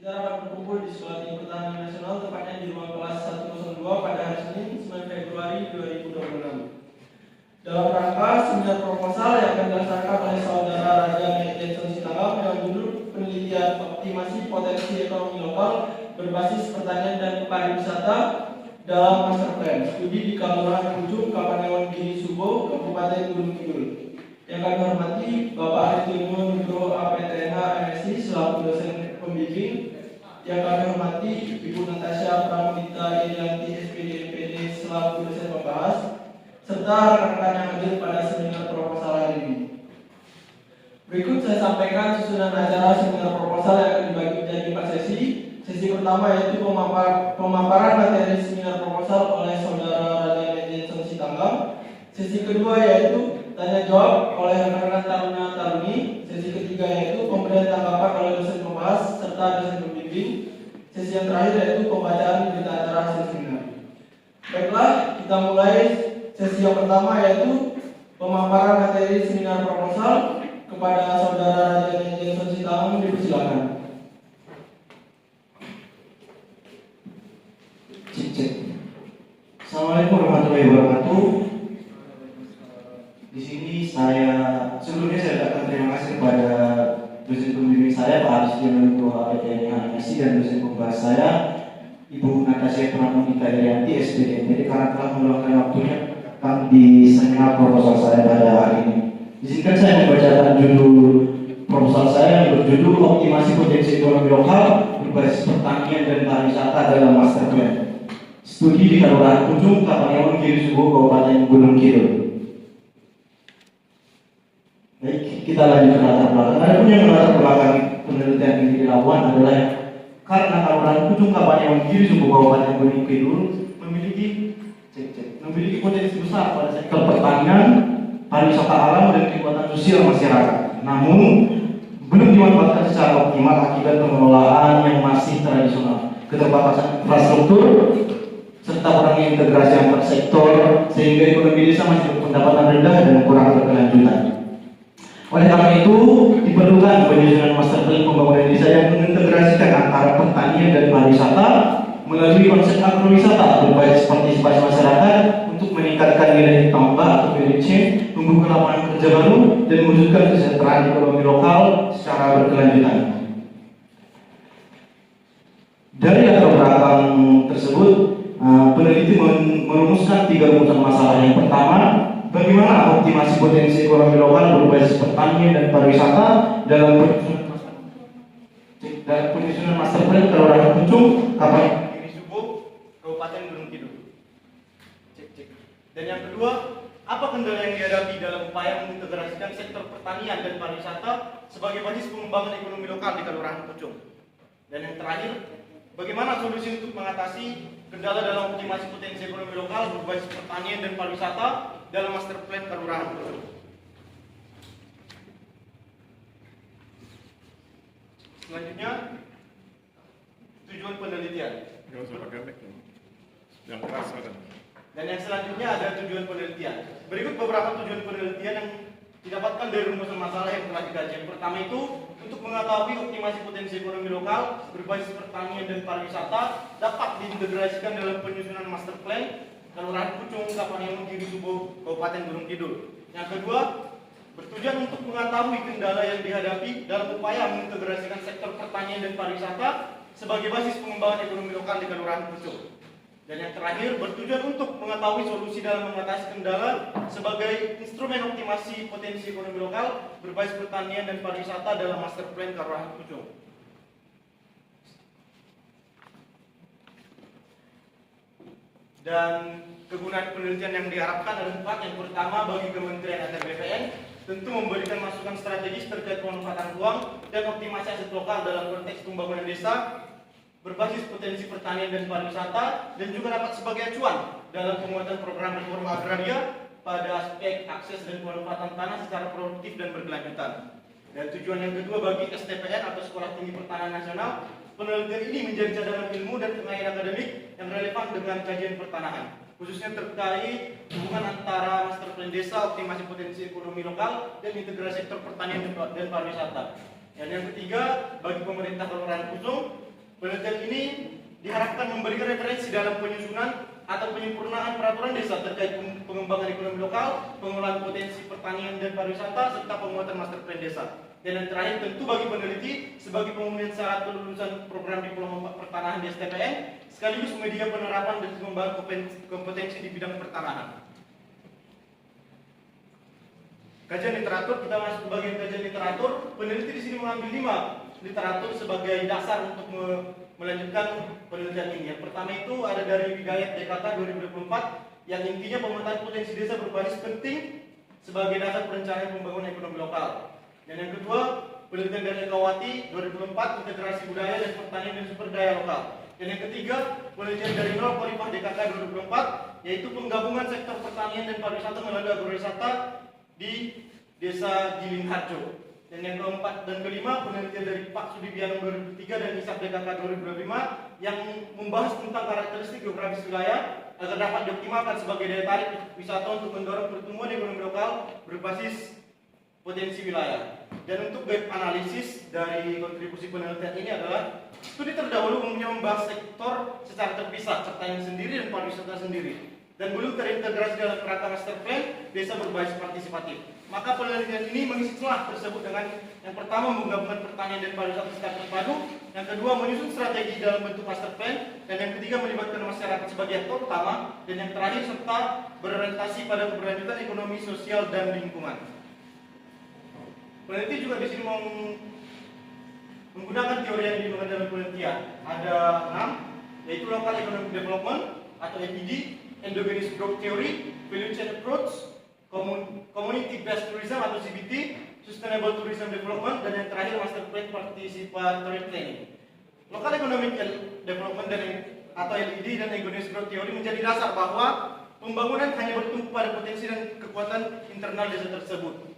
Kita dapat berkumpul di Sekolah Tinggi Pertanian Nasional, tepatnya di ruang kelas 102 pada hari Senin 9 Februari 2026. Dalam rangka seminar proposal yang akan dilaksanakan oleh Saudara Raja Jenson Sitanggam dengan judul penelitian optimasi potensi ekonomi lokal berbasis pertanian dan pariwisata dalam master plan studi di Kelurahan Pucung, Kapanewon Giri Subo, Kabupaten Gunung Kidul. Yang kami hormati Bapak Arifin Nugro APTNH MSI selaku dosen pembimbing. Yang kami hormati Ibu Natasha Pramudita Irianti SPD MPD selaku dosen pembahas, serta rekan-rekan yang hadir pada seminar proposal hari ini. Berikut saya sampaikan susunan acara seminar proposal yang akan dibagi menjadi 4 sesi. Sesi pertama yaitu pemaparan materi seminar proposal oleh Saudara Raja Jenson Sitanggam. Sesi kedua yaitu tanya jawab oleh rekan-rekan taruna taruni. Sesi ketiga yaitu pemberian tanggapan oleh dosen pembahas serta dosen pembimbing. Sesi yang terakhir yaitu pembacaan berita acara hasil seminar. Baiklah, kita mulai sesi yang pertama yaitu pemaparan materi seminar proposal. Kepada Saudara Raja Jenson Sitanggam dipersilakan. Assalamualaikum warahmatullahi wabarakatuh. Di sini sebelumnya saya ucapkan terima kasih kepada dosen pembimbing saya Pak Arifin Nugro APTNH MSI dan dosen pembahas saya Ibu Natasha Pramudita Irianti SPD MPD karena telah meluangkan waktunya di seminar proposal saya pada hari ini. Izinkan saya membacakan judul proposal saya yang berjudul optimasi potensi ekonomi lokal berbasis pertanian dan pariwisata dalam master plan studi di Kelurahan Pucung, Kapanewon Giri Subo, Kabupaten Gunung Kidul. Baik, kita lanjut ke latar belakang. Ada pun yang latar belakang penelitian ini dilakukan adalah karena Kelurahan Pucung, Kapanewon Giri Subo, Kabupaten Gunung Kidul memiliki potensi besar pada sektor pertanian, pariwisata alam dan kegiatan sosial masyarakat. Namun belum dimanfaatkan secara optimal akibat pengelolaan yang masih tradisional, keterbatasan infrastruktur, serta kurangnya integrasi antar sektor sehingga ekonomi desa masih berpendapatan rendah dan kurang berkelanjutan. Oleh karena itu, diperlukan penyusunan master plan pembangunan desa yang mengintegrasikan antara pertanian dan pariwisata melalui konsep agrowisata berbasis partisipasi masyarakat untuk meningkatkan nilai tambah atau value chain, membuka lapangan kerja baru, dan mewujudkan kesejahteraan ekonomi lokal secara berkelanjutan. Dari latar belakang tersebut, peneliti merumuskan 3 rumusan masalah. Yang pertama, bagaimana optimasi potensi ekonomi lokal berbasis pertanian dan pariwisata dalam penyusunan master plan Kelurahan Pucung, Kapanewon Giri Subo, Kabupaten Gunung Kidul. Dan yang kedua, apa kendala yang dihadapi dalam upaya mengintegrasikan sektor pertanian dan pariwisata sebagai basis pengembangan ekonomi lokal di Kelurahan Pucung. Dan yang terakhir, bagaimana solusi untuk mengatasi kendala dalam optimasi potensi ekonomi lokal berbasis pertanian dan pariwisata dalam master plan Kelurahan Pucung. Selanjutnya, tujuan penelitian. Yang keras kan. Dan yang selanjutnya ada tujuan penelitian. Berikut beberapa tujuan penelitian yang didapatkan dari rumusan masalah yang telah dikaji. Yang pertama itu untuk mengetahui optimasi potensi ekonomi lokal berbasis pertanian dan pariwisata dapat diintegrasikan dalam penyusunan master plan Kelurahan Pucung, Kapanewon Giri Subo, Kabupaten Gunung Kidul. Yang kedua, bertujuan untuk mengetahui kendala yang dihadapi dalam upaya mengintegrasikan sektor pertanian dan pariwisata sebagai basis pengembangan ekonomi lokal di Kelurahan Pucung. Dan yang terakhir, bertujuan untuk mengetahui solusi dalam mengatasi kendala sebagai instrumen optimasi potensi ekonomi lokal berbasis pertanian dan pariwisata dalam master plan Kelurahan Pucung. Dan kegunaan penelitian yang diharapkan ada 4. Yang pertama, bagi Kementerian ATR BPN tentu memberikan masukan strategis terkait pemanfaatan ruang dan optimasi aset lokal dalam konteks pembangunan desa berbasis potensi pertanian dan pariwisata, dan juga dapat sebagai acuan dalam penguatan program reforma agraria pada aspek akses dan pemanfaatan tanah secara produktif dan berkelanjutan. Dan tujuan yang kedua, bagi STPN atau Sekolah Tinggi Pertanian Nasional, penelitian ini menjadi cadangan ilmu dan pengayaan akademik yang relevan dengan kajian pertanahan, khususnya terkait hubungan antara master plan desa, optimasi potensi ekonomi lokal, dan integrasi sektor pertanian dan pariwisata. Dan yang ketiga, bagi pemerintah Kelurahan Pucung, Penelitian ini diharapkan memberikan referensi dalam penyusunan atau penyempurnaan peraturan desa terkait pengembangan ekonomi lokal, pengelolaan potensi pertanian dan pariwisata, serta penguatan master plan desa. Dan yang terakhir tentu bagi peneliti sebagai pemenuhan syarat kelulusan program diploma pertanahan di STPN, sekaligus media penerapan dan pengembangan kompetensi di bidang pertanahan. Kajian literatur, kita masuk ke bagian kajian literatur. Peneliti di sini mengambil 5 literatur sebagai dasar untuk melanjutkan penelitian ini. Yang pertama itu ada dari Widayat DKK 2024 yang intinya pemetaan potensi desa berbasis penting sebagai dasar perencanaan pembangunan ekonomi lokal. Dan yang kedua, penelitian dari Ekawati 2004 integrasi budaya dan pertanian dan sumber daya lokal. Dan yang ketiga, penelitian dari Nol Korifah DKK 2024 yaitu penggabungan sektor pertanian dan pariwisata melalui agrowisata di Desa Giling Harjo. Dan yang keempat dan kelima, penelitian dari Pak Sudibiano 2003 dan Isak DKK 2005 yang membahas tentang karakteristik geografis wilayah agar dapat dioptimalkan sebagai daya tarik wisata untuk mendorong pertumbuhan ekonomi lokal berbasis potensi wilayah. Dan untuk gap analisis dari kontribusi penelitian ini adalah studi terdahulu umumnya membahas sektor secara terpisah, pertanian sendiri dan pariwisata sendiri, dan belum terintegrasi dalam kerangka master plan desa berbasis partisipatif. Maka penelitian ini mengisi celah tersebut dengan yang pertama menggabungkan pertanian dan pariwisata secara terpadu, yang kedua menyusun strategi dalam bentuk master plan, dan yang ketiga melibatkan masyarakat sebagai aktor utama, dan yang terakhir serta berorientasi pada keberlanjutan ekonomi, sosial, dan lingkungan. Peneliti juga di sini menggunakan teori yang digunakan dalam penelitian. Ada 6, yaitu Local Economic Development atau EPD, Endogenous Growth Theory, Value Chain Approach, Community Based Tourism atau CBT, Sustainable Tourism Development, dan yang terakhir Master Plan Participatory Planning. Local Economic Development atau LED dan Endogenous Growth Theory menjadi dasar bahwa pembangunan hanya bertumpu pada potensi dan kekuatan internal desa tersebut.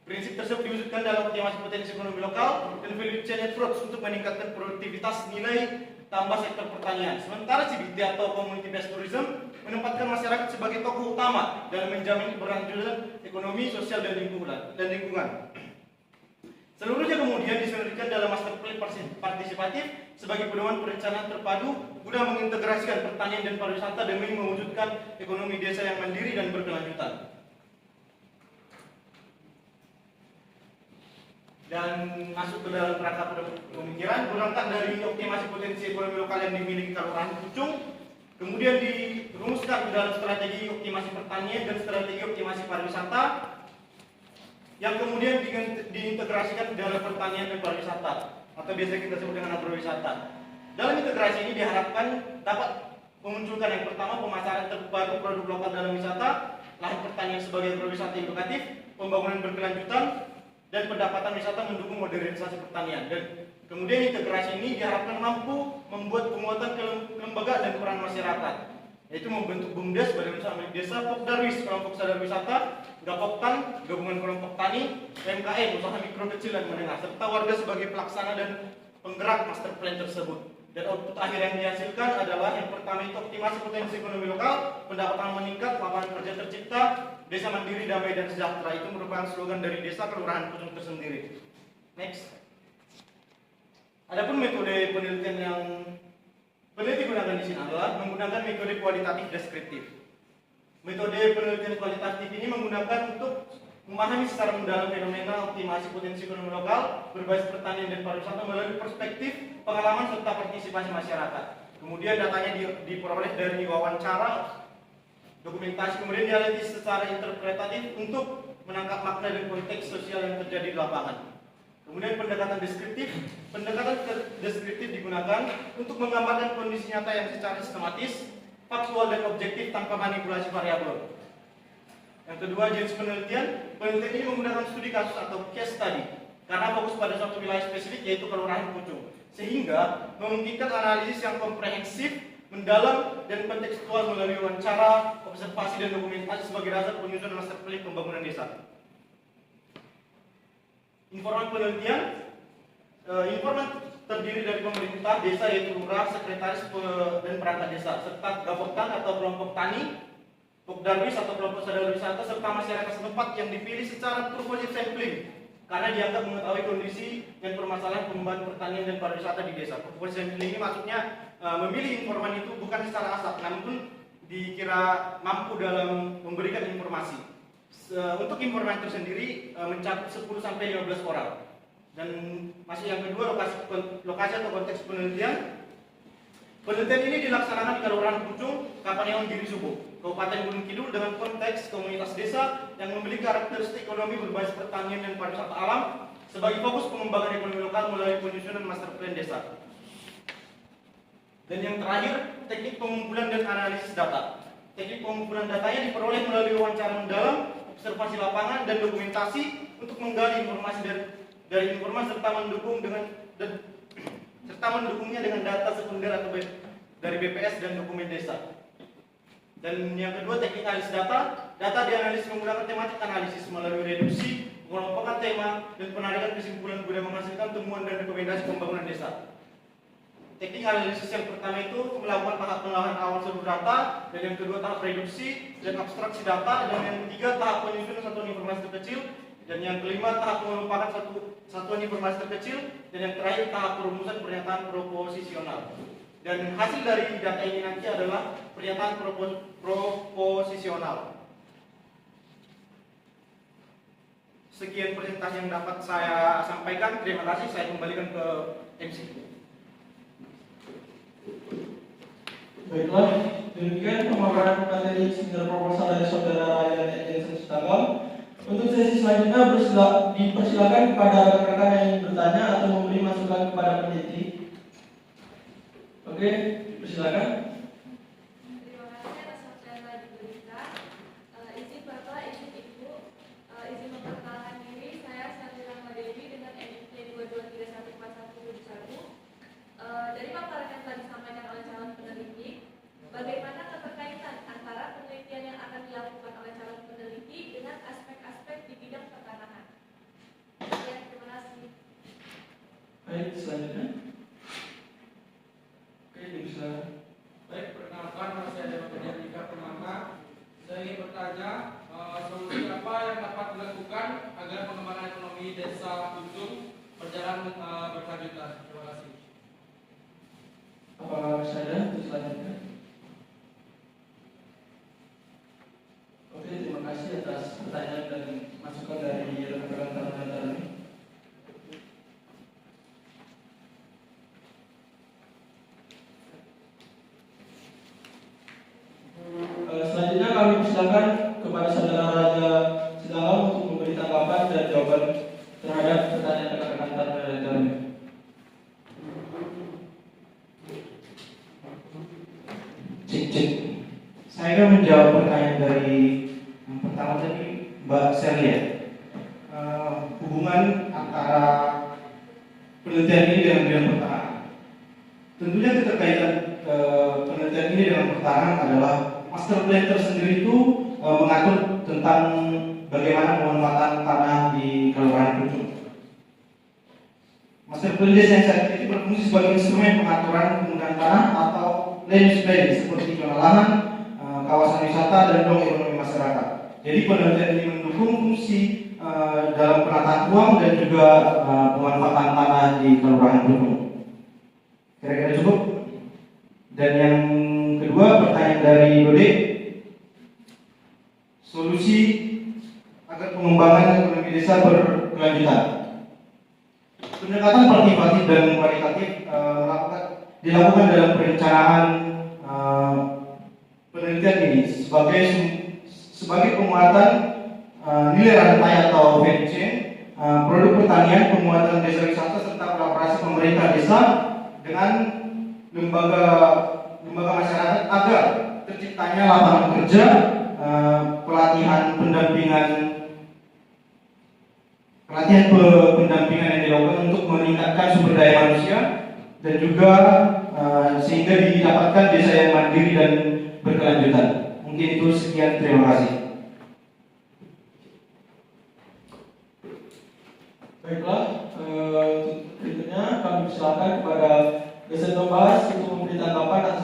Prinsip tersebut diwujudkan dalam optimasi potensi ekonomi lokal dan value chain approach untuk meningkatkan produktivitas nilai tambah sektor pertanian. Sementara CBT atau Community Based Tourism menempatkan masyarakat sebagai tokoh utama dalam menjamin keberlanjutan ekonomi, sosial, dan lingkungan. Seluruhnya kemudian disinergikan dalam master plan partisipatif sebagai pedoman perencanaan terpadu guna mengintegrasikan pertanian dan pariwisata demi mewujudkan ekonomi desa yang mandiri dan berkelanjutan. Dan masuk ke dalam kerangka pemikiran, berangkat dari optimasi potensi ekonomi lokal yang dimiliki Kelurahan Pucung, kemudian dirumuskan ke dalam strategi optimasi pertanian dan strategi optimasi pariwisata, yang kemudian diintegrasikan ke dalam pertanian dan pariwisata, atau biasa kita sebut dengan agrowisata. Dalam integrasi ini diharapkan dapat memunculkan yang pertama pemasaran terpadu produk lokal dalam wisata, lahan pertanian sebagai agrowisata edukatif, pembangunan berkelanjutan, dan pendapatan wisata mendukung modernisasi pertanian. Dan kemudian integrasi ini diharapkan mampu membuat penguatan kelembagaan dan peran masyarakat, yaitu membentuk BUMDes, Badan Usaha Milik Desa, Pokdarwis, kelompok sadar wisata, Gapoktan, gabungan kelompok tani, UMKM, usaha mikro kecil dan menengah, serta warga sebagai pelaksana dan penggerak master plan tersebut. Dan output akhir yang dihasilkan adalah yang pertama itu optimasi potensi ekonomi lokal, pendapatan meningkat, lapangan kerja tercipta, desa mandiri, damai, dan sejahtera. Itu merupakan slogan dari Desa Kelurahan Pucung tersendiri. Next. Adapun metode penelitian yang peneliti gunakan di sini adalah menggunakan metode kualitatif deskriptif. Metode penelitian kualitatif ini menggunakan untuk memahami secara mendalam fenomena optimasi potensi ekonomi lokal berbasis pertanian dan pariwisata melalui perspektif, pengalaman, serta partisipasi masyarakat. Kemudian datanya diperoleh dari wawancara, dokumentasi, kemudian dianalisis secara interpretatif untuk menangkap makna dan konteks sosial yang terjadi di lapangan. Kemudian pendekatan deskriptif digunakan untuk menggambarkan kondisi nyata yang secara sistematis, faktual, dan objektif tanpa manipulasi variabel. Yang kedua, jenis penelitian ini menggunakan studi kasus atau case study karena fokus pada suatu wilayah spesifik yaitu Kelurahan Pucung, sehingga memungkinkan analisis yang komprehensif, mendalam, dan kontekstual melalui wawancara, observasi, dan dokumentasi sebagai dasar penyusunan master plan pembangunan desa. Informan penelitian, informan terdiri dari pemerintah desa yaitu lurah, sekretaris, dan perangkat desa, serta gapoktan atau kelompok tani, Pokdarwis atau kelompok sadar wisata, serta masyarakat setempat yang dipilih secara purposive sampling karena dianggap mengetahui kondisi dan permasalahan pengembangan pertanian dan pariwisata di desa. Proposi ini maksudnya memilih informan itu bukan secara asal, namun dikira mampu dalam memberikan informasi. Untuk informan itu sendiri mencakup 10-15 orang. Dan masih yang kedua, lokasi atau konteks penelitian. Penelitian ini dilaksanakan di Kelurahan Pucung, Kapanewon Giri Subo, Kabupaten Gunung Kidul dengan konteks komunitas desa yang memiliki karakteristik ekonomi berbasis pertanian dan pariwisata alam sebagai fokus pengembangan ekonomi lokal melalui penyusunan master plan desa. Dan yang terakhir, teknik pengumpulan dan analisis data. Teknik pengumpulan datanya diperoleh melalui wawancara mendalam, observasi lapangan, dan dokumentasi untuk menggali informasi dari informasi serta mendukungnya dengan data sekunder atau dari BPS dan dokumen desa. Dan yang kedua, teknik analisis data. Data dianalisis menggunakan tematik analisis melalui reduksi, pengelompokan tema, dan penarikan kesimpulan guna menghasilkan temuan dan rekomendasi pembangunan desa. Teknik analisis yang pertama itu melakukan tahap pengolahan awal seluruh data, dan yang kedua tahap reduksi dan abstraksi data, dan yang ketiga tahap penyusunan satuan informasi terkecil, dan yang kelima tahap pengelompaan satuan informasi terkecil, dan yang terakhir tahap perumusan pernyataan proposisional. Dan hasil dari data ini nanti adalah pernyataan proposisional. Sekian presentasi yang dapat saya sampaikan. Terima kasih. Saya kembalikan ke MC. Baiklah, demikian pemaparan materi seminar proposal dari Saudara Ryan Jensen Sutagal. Untuk sesi selanjutnya dipersilakan kepada rekan-rekan yang ingin bertanya atau memberi masukan kepada peneliti. Oke, persilakan. Terima kasih atas waktu yang telah diberikan. Izin Bapak, izin Ibu, izin memperkenalkan diri. Saya Safira Madewi dengan NIP 22314171. Dari paparan yang telah disampaikan oleh calon peneliti, bagaimana keterkaitan antara penelitian yang akan dilakukan oleh calon peneliti dengan aspek-aspek di bidang pertanahan? Ya, terima kasih. Baik, selanjutnya. Bisa. Baik, perkenalkan nama saya Dewa Dika Permata. Saya ingin bertanya solusi apa yang dapat dilakukan agar pengembangan ekonomi desa Pucung berjalan berkelanjutan. Terima kasih. Apa saya selanjutnya? Oke, terima kasih atas pertanyaan dan masukan dari rekan-rekan koordinator ini. Selanjutnya kami persilakan kepada Saudara Raja Sitagal untuk memberi tanggapan dan jawaban terhadap pertanyaan rekan-rekan koordinator ini. Cek. Saya akan menjawab pertanyaan dari yang pertama tadi Mbak Celia. Hubungan antara penelitian ini dengan bidang pertanahan. Tentunya keterkaitan penelitian ini dengan pertanahan adalah master plan tersendiri itu mengatur tentang bagaimana pemanfaatan tanah di Kelurahan Pucung. Master plan desa yang saat ini berfungsi sebagai instrumen pengaturan penggunaan tanah atau land use planning seperti zona lahan, kawasan wisata, dan dong ekonomi masyarakat. Jadi penelitian ini mendukung fungsi dalam penataan uang dan juga pemanfaatan tanah di Kelurahan Pucung. Kira-kira cukup? Dan yang kedua, pertanyaan dari Dode, solusi agar pengembangan ekonomi desa berkelanjutan. Pendekatan partisipatif dan kualitatif dilakukan dalam perencanaan penelitian ini sebagai penguatan nilai rantai atau value chain, produk pertanian, penguatan desa wisata, serta kolaborasi pemerintah desa dengan lembaga masyarakat agar terciptanya lapangan kerja, pelatihan pendampingan yang dilakukan untuk meningkatkan sumber daya manusia dan juga sehingga didapatkan desa yang mandiri dan berkelanjutan. Mungkin itu sekian, terima kasih. Baiklah, berikutnya kami persilakan kepada Dosen Tombas untuk memberi tanggapan